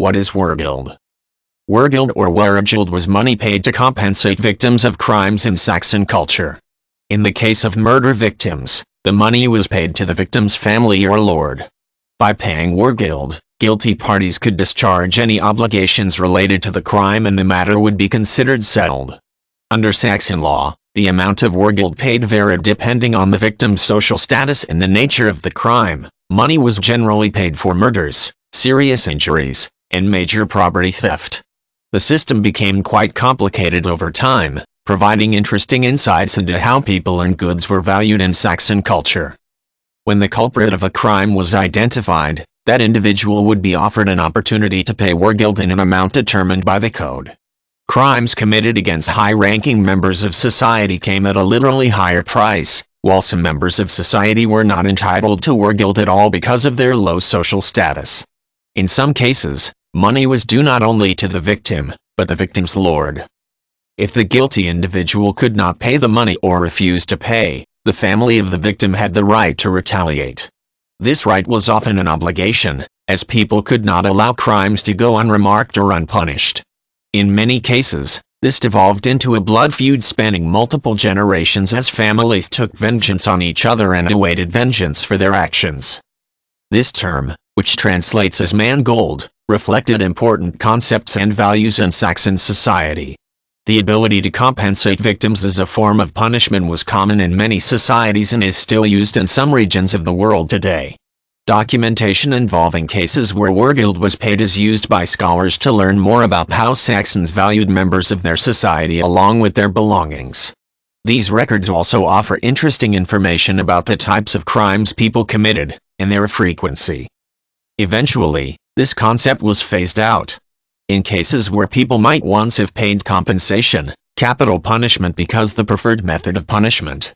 What is Wergild? Wergild or Wergild was money paid to compensate victims of crimes in Saxon culture. In the case of murder victims, the money was paid to the victim's family or lord. By paying Wergild, guilty parties could discharge any obligations related to the crime and the matter would be considered settled. Under Saxon law, the amount of Wergild paid varied depending on the victim's social status and the nature of the crime. Money was generally paid for murders, serious injuries, and major property theft. The system became quite complicated over time, providing interesting insights into how people and goods were valued in Saxon culture. When the culprit of a crime was identified, that individual would be offered an opportunity to pay Wergild in an amount determined by the code. Crimes committed against high-ranking members of society came at a literally higher price, while some members of society were not entitled to Wergild at all because of their low social status. In some cases, money was due not only to the victim, but the victim's lord. If the guilty individual could not pay the money or refused to pay, the family of the victim had the right to retaliate. This right was often an obligation, as people could not allow crimes to go unremarked or unpunished. In many cases, this devolved into a blood feud spanning multiple generations as families took vengeance on each other and awaited vengeance for their actions. This term, which translates as mangold, reflected important concepts and values in Saxon society. The ability to compensate victims as a form of punishment was common in many societies and is still used in some regions of the world today. Documentation involving cases where Wergild was paid is used by scholars to learn more about how Saxons valued members of their society along with their belongings. These records also offer interesting information about the types of crimes people committed, and their frequency. Eventually, this concept was phased out. In cases where people might once have paid compensation, capital punishment becomes the preferred method of punishment.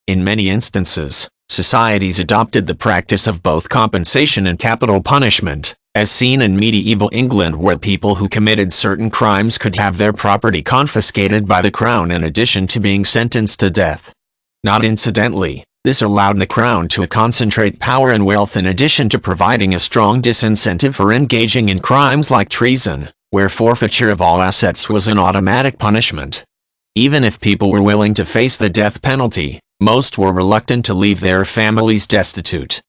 In many instances, societies adopted the practice of both compensation and capital punishment, as seen in medieval England where people who committed certain crimes could have their property confiscated by the crown in addition to being sentenced to death. Not incidentally, this allowed the crown to concentrate power and wealth in addition to providing a strong disincentive for engaging in crimes like treason, where forfeiture of all assets was an automatic punishment. Even if people were willing to face the death penalty, most were reluctant to leave their families destitute.